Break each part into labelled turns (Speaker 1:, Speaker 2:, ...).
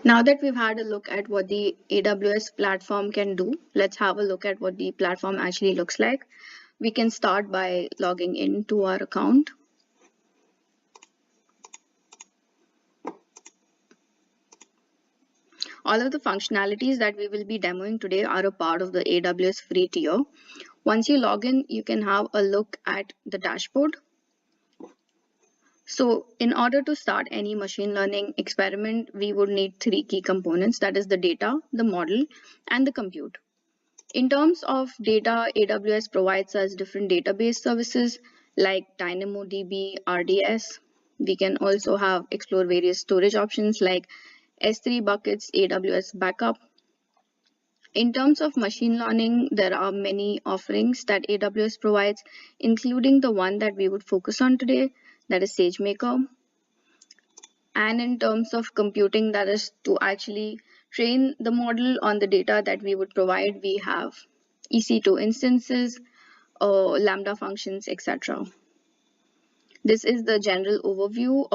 Speaker 1: Now that we've had a look at what the AWS platform can do, let's have a look at what the platform actually looks like. We can start by logging into our account. All of the functionalities that we will be demoing today are a part of the AWS free tier. Once you log in, you can have a look at the dashboard. So in order to start any machine learning experiment, we would need three key components, that is the data, the model, and the compute. In terms of data, AWS provides us different database services like DynamoDB, RDS. We can also explore various storage options like S3 buckets, AWS backup. In terms of machine learning, there are many offerings that AWS provides, including the one that we would focus on today, that is SageMaker. And in terms of computing, that is to actually train the model on the data that we would provide, we have EC2 instances, Lambda functions, etc. This is the general overview.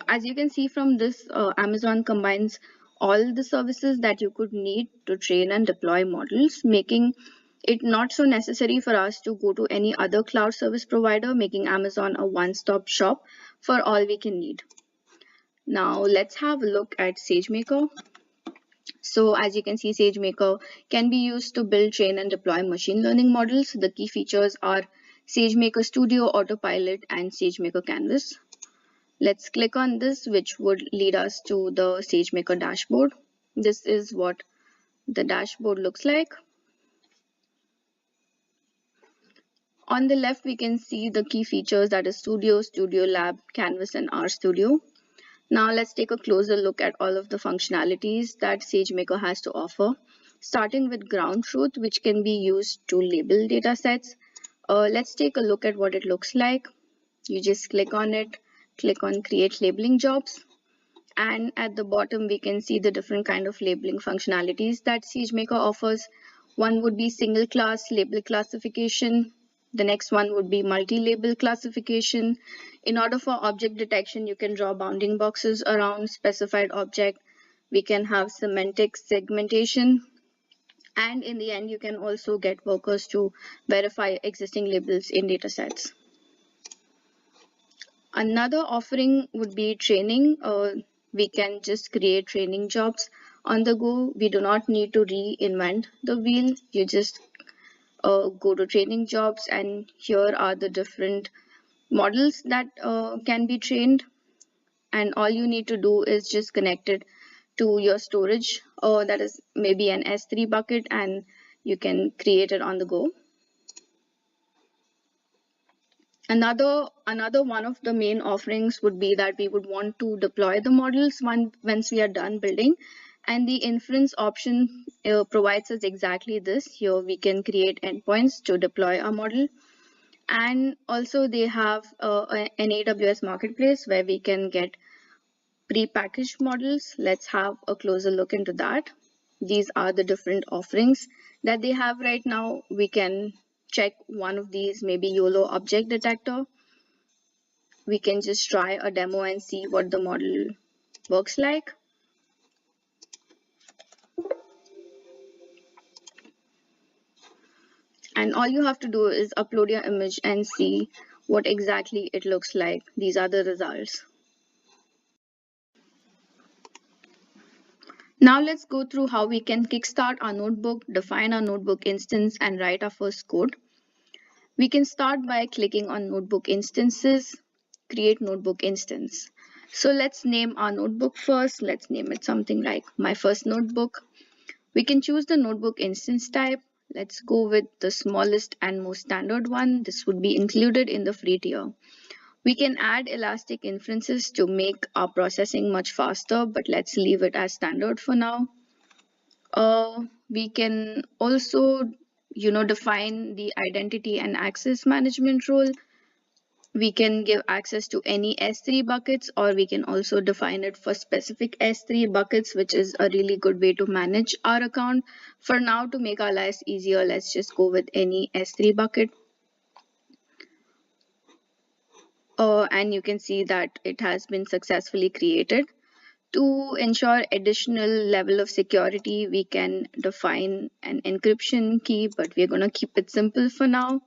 Speaker 1: As you can see from this, Amazon combines all the services that you could need to train and deploy models, making it not so necessary for us to go to any other cloud service provider, making Amazon a one-stop shop for all we can need. Now let's have a look at SageMaker. So as you can see, SageMaker can be used to build, train, and deploy machine learning models. The key features are SageMaker Studio, Autopilot, and SageMaker Canvas. Let's click on this, which would lead us to the SageMaker dashboard. This is what the dashboard looks like. On the left, we can see the key features, that is Studio, Studio Lab, Canvas, and RStudio. Now let's take a closer look at all of the functionalities that SageMaker has to offer, starting with ground truth, which can be used to label data sets. Let's take a look at what it looks like. You just click on it, click on create labeling jobs, and at the bottom we can see the different kind of labeling functionalities that SageMaker offers. One would be single class label classification. The next one would be multi-label classification. In order for object detection, you can draw bounding boxes around specified object. We can have semantic segmentation. And in the end, you can also get workers to verify existing labels in datasets. Another offering would be training. We can just create training jobs on the go. We do not need to reinvent the wheel. You just go to training jobs, and here are the different models that can be trained, and all you need to do is just connect it to your storage, that is maybe an S3 bucket, and you can create it on the go. Another one of the main offerings would be that we would want to deploy the models once we are done building. And the inference option provides us exactly this. Here we can create endpoints to deploy our model. And also they have an AWS marketplace where we can get pre-packaged models. Let's have a closer look into that. These are the different offerings that they have right now. We can check one of these, maybe YOLO object detector. We can just try a demo and see what the model works like. And all you have to do is upload your image and see what exactly it looks like. These are the results. Now let's go through how we can kickstart our notebook, define our notebook instance, and write our first code. We can start by clicking on notebook instances, create notebook instance. So let's name our notebook first. Let's name it something like my first notebook. We can choose the notebook instance type. Let's go with the smallest and most standard one. This would be included in the free tier. We can add elastic inferences to make our processing much faster, but let's leave it as standard for now. We can also, define the identity and access management role. We can give access to any S3 buckets, or we can also define it for specific S3 buckets, which is a really good way to manage our account. For now, to make our lives easier, let's just go with any S3 bucket. And you can see that it has been successfully created. To ensure additional level of security, we can define an encryption key, but we're going to keep it simple for now.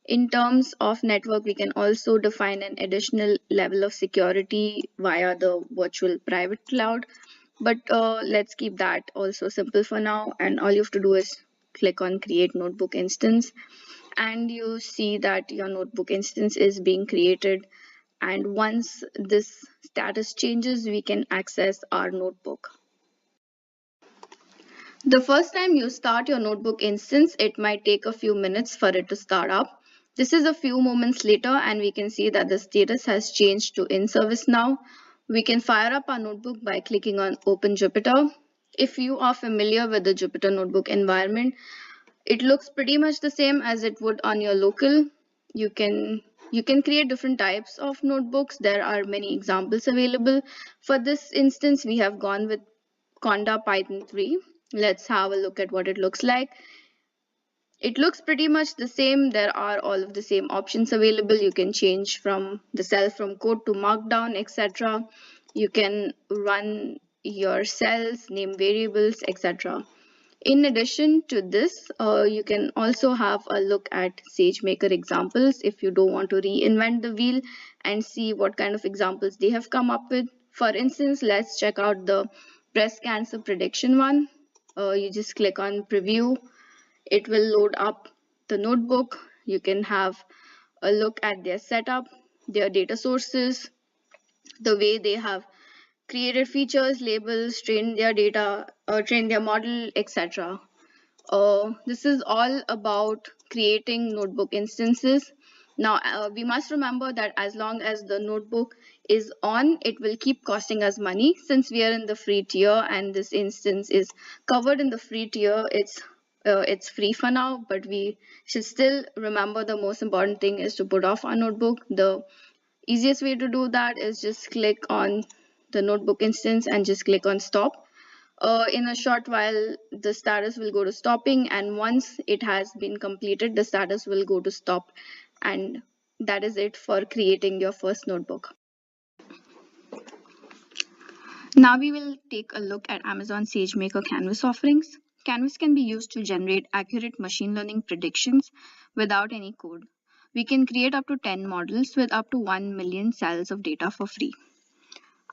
Speaker 1: In terms of network, we can also define an additional level of security via the virtual private cloud, but let's keep that also simple for now. And all you have to do is click on create notebook instance, and you see that your notebook instance is being created. And once this status changes, we can access our notebook. The first time you start your notebook instance, it might take a few minutes for it to start up. This is a few moments later, and we can see that the status has changed to in service now. We can fire up our notebook by clicking on Open Jupyter. If you are familiar with the Jupyter Notebook environment, it looks pretty much the same as it would on your local. You can create different types of notebooks. There are many examples available. For this instance, we have gone with Conda Python 3. Let's have a look at what it looks like. It looks pretty much the same. There are all of the same options available. You can change from the cell from code to markdown, etc. You can run your cells, name variables, etc. In addition to this, you can also have a look at SageMaker examples if you don't want to reinvent the wheel, and see what kind of examples they have come up with. For instance, let's check out the breast cancer prediction one. You just click on preview. It will load up the notebook. You can have a look at their setup, their data sources, the way they have created features, labels, trained their data, trained their model, etc. This is all about creating notebook instances. Now, we must remember that as long as the notebook is on, it will keep costing us money. Since we are in the free tier and this instance is covered in the free tier, it's free for now, but we should still remember the most important thing is to put off our notebook. The easiest way to do that is just click on the notebook instance and just click on stop. In a short while, the status will go to stopping, and once it has been completed, the status will go to stop. And that is it for creating your first notebook. Now we will take a look at Amazon SageMaker Canvas offerings. Canvas can be used to generate accurate machine learning predictions without any code. We can create up to 10 models with up to 1 million cells of data for free.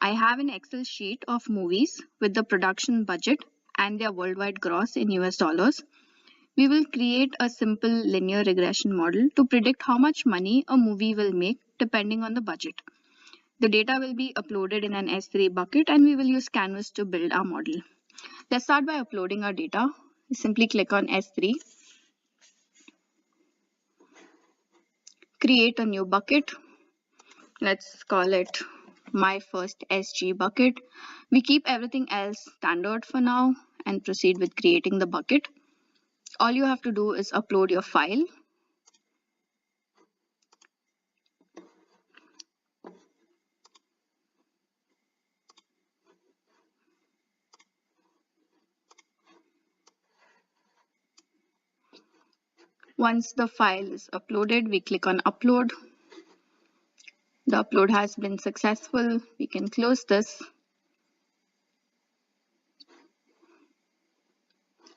Speaker 1: I have an Excel sheet of movies with the production budget and their worldwide gross in US dollars. We will create a simple linear regression model to predict how much money a movie will make depending on the budget. The data will be uploaded in an S3 bucket, and we will use Canvas to build our model. Let's start by uploading our data. Simply click on S3, create a new bucket. Let's call it my first SG bucket. We keep everything else standard for now and proceed with creating the bucket. All you have to do is upload your file. Once the file is uploaded, we click on upload. The upload has been successful. We can close this.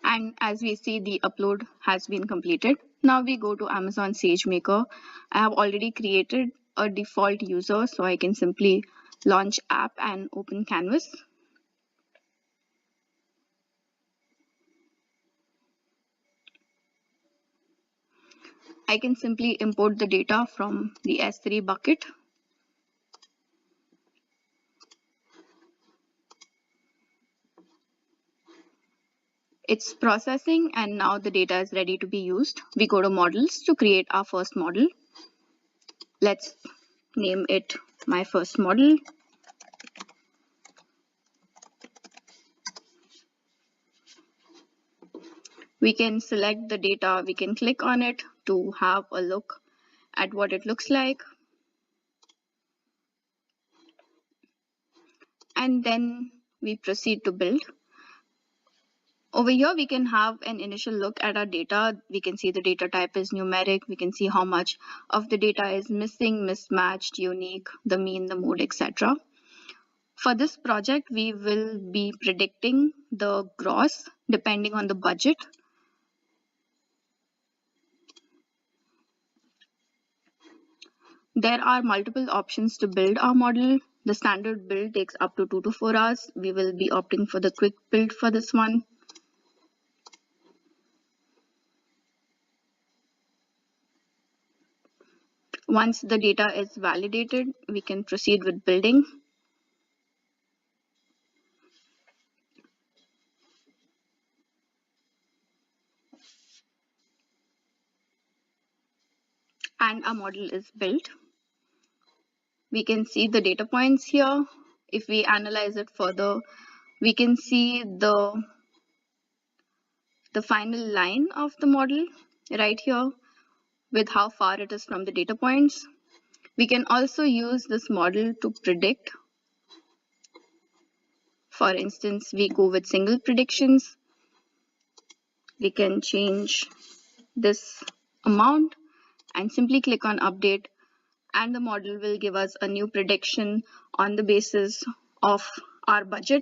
Speaker 1: And as we see, the upload has been completed. Now we go to Amazon SageMaker. I have already created a default user, so I can simply launch app and open Canvas. I can simply import the data from the S3 bucket. It's processing, and now the data is ready to be used. We go to models to create our first model. Let's name it my first model. We can select the data, we can click on it to have a look at what it looks like. And then we proceed to build. Over here, we can have an initial look at our data. We can see the data type is numeric. We can see how much of the data is missing, mismatched, unique, the mean, the mode, etc. For this project, we will be predicting the gross depending on the budget. There are multiple options to build our model. The standard build takes up to 2 to 4 hours. We will be opting for the quick build for this one. Once the data is validated, we can proceed with building. And our model is built. We can see the data points here. If we analyze it further, we can see the final line of the model right here with how far it is from the data points. We can also use this model to predict. For instance, we go with single predictions. We can change this amount and simply click on update, and the model will give us a new prediction on the basis of our budget.